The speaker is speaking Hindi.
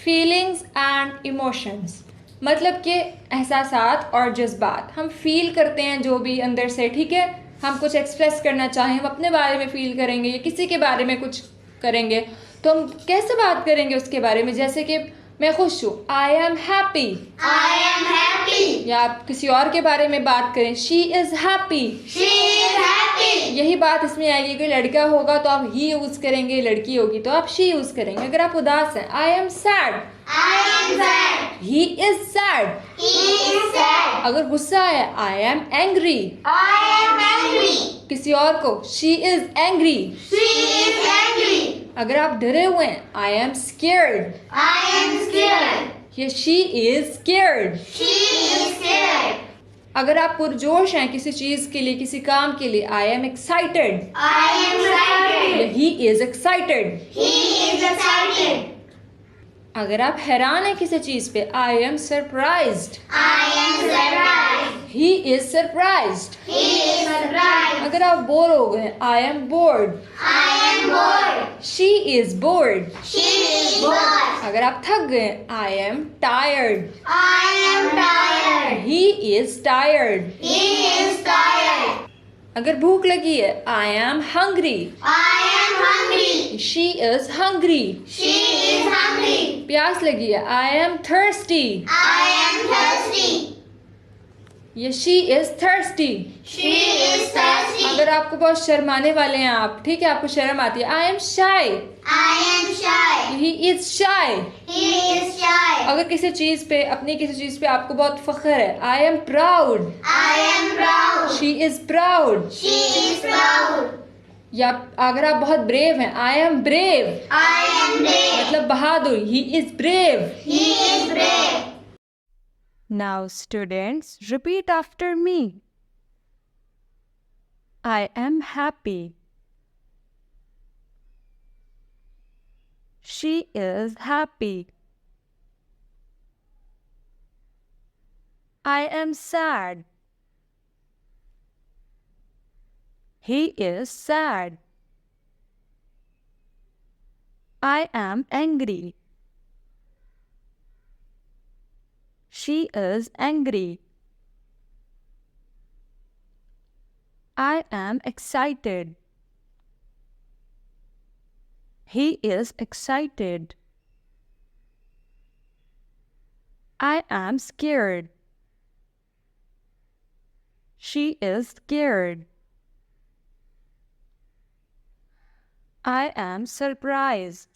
फीलिंग्स एंड इमोशंस, मतलब कि एहसासात और जज्बात। हम फील करते हैं जो भी अंदर से, ठीक है। हम कुछ एक्सप्रेस करना चाहें, हम अपने बारे में फील करेंगे या किसी के बारे में कुछ करेंगे, तो हम कैसे बात करेंगे उसके बारे में? जैसे कि मैं खुश हूँ, I am happy. I am happy. या आप किसी और के बारे में बात करें, she is happy. She is happy. यही बात इसमें आएगी कि लड़का होगा तो आप ही यूज़ करेंगे, लड़की होगी तो आप शी यूज़ करेंगे। अगर आप उदास हैं, I am sad. I am sad. He is sad. He is sad. अगर गुस्सा है, I am angry. I am angry. किसी और को, she is angry. She is angry. अगर आप डरे हुए हैं, I am scared. I am scared. ये she is scared. She is scared. अगर आप पुरजोश हैं किसी चीज़ के लिए, किसी काम के लिए, I am excited. I am excited. He is excited. He is excited. अगर आप हैरान हैं किसी चीज़ पे, I am surprised. I am surprised. He is surprised. He is surprised. अगर आप बोर हो गए, I am board. I am bored. She is board. She is bored. अगर आप थक गए, I am tired. I am tired. He is tired. He is tired. अगर भूख लगी है, I am hungry. I am hungry. She is hungry. She is hungry. प्यास लगी है, I am thirsty. I am thirsty. ये she is thirsty. She is thirsty. अगर आपको बहुत शर्माने वाले हैं आप, ठीक है, आपको शर्म आती है, आई एम शाई। I am shy. He is शाई। He is shy. अगर किसी चीज़ पे, अपनी किसी चीज़ पे आपको बहुत फख्र है, I am proud. I am proud. She is proud. She is proud. या अगर आप बहुत ब्रेव हैं, I am brave, I am brave. मतलब बहादुर। He is brave. He is brave. Now students, repeat after me. I am happy. She is happy. I am sad. He is sad. I am angry. She is angry. I am excited. He is excited. I am scared. She is scared. I am surprised.